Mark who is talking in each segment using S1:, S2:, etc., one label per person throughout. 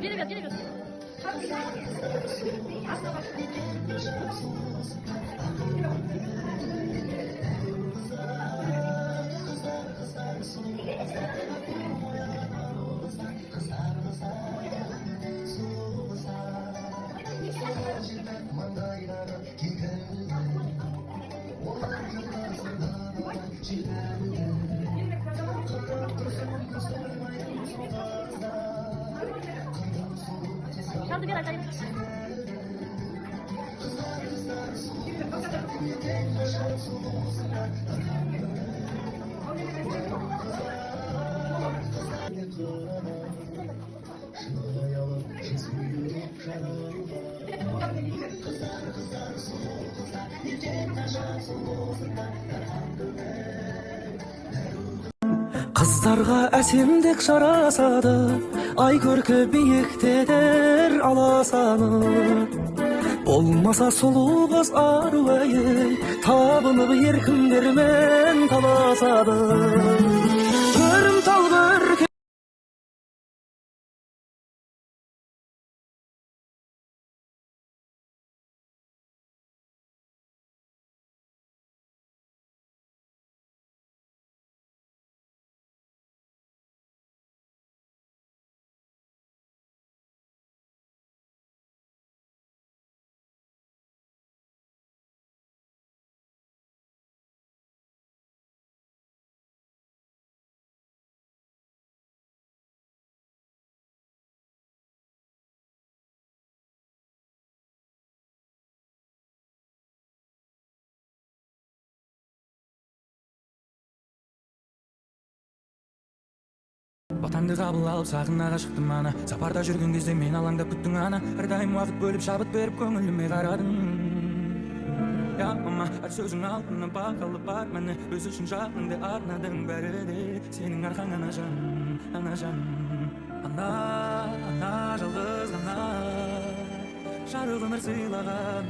S1: Geri ver, geri ver. Şarkı gel aşağıya.
S2: Kızlarga əsimdek şarasada, ay görkü biyiktedir alasanı. Olmasa solu kız arvayı, tabınıp yerkim vermen talasada. Görüm tal görkü Батаңды қабыл алып сағынаға шықтым ана. Сапарда жүрген кезде мен алаңдап күттің ана. Әрдайым уақыт бөліп шабыт беріп көңіліме қарадың. Я мама, әр сөзің алтыннан бақылып бар міне. Өз үшін жаныңды арнадың бәрі де сенің арқаң ана жан, ана жан. Ана жалғыз ғана жарық өмір сыйлаған,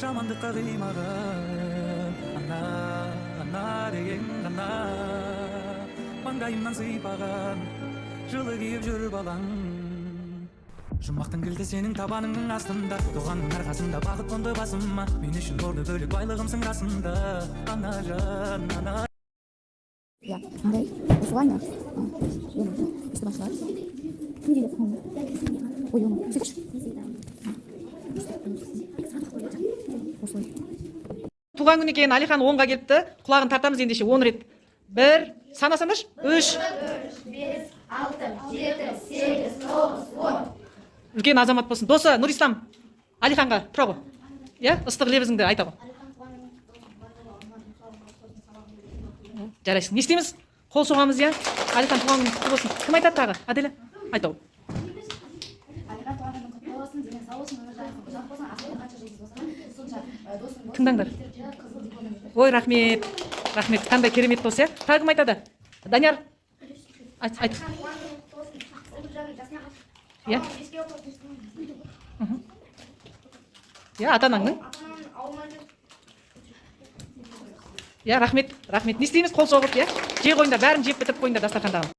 S2: жамандыққа қимаған. Ана деген ғана маңдайымнан сыйпаған, жылы киіп жүріп алаң. Жұмақтың кілті сенің табаныңның астында, туғанның арқасында бақыт қонды басыма. Мен үшін орны бөлек байлығымсың расында. Ана жан, ана.
S3: Я, Андрей, условно, если ваша неделя ой, слышишь?
S1: Туған күннен кейін Алихан 10-ға келіпті. Құлағын тартамыз ендеше 10 рет. 1, санасаңдаршы. 3,
S4: 5, 6, 7, 8, 9, 10.
S1: Үлкен азамат болсын. Досы Нұрислам Алиханға тұра ғой. Иә, ыстық лебізіңді айта ғой. Жарайсың. Не істейміз? Қол соғамыз, иә? Алихан туған күні құтты болсын. Кім айтады тағы? Аделя? Айта ғой.
S4: Алихан туған күнің құтты болсын, деген сау болсын, өмір жайың құтты болсын, ақылы қанша жизнь болсын, сонша досың болсын.
S1: Тыңдаңдар. Ой, рахмет. Рахмет. Қандай керемет дос, иә? Тағы кім айтады? Данияр. Айт. Иә? Иә, ата-анаңның? Иә, рахмет. Рахмет. Не істейміз? Қол соғып, иә? Жей қойыңдар, бәрін жеп бітіп қойыңдар дастархандағы.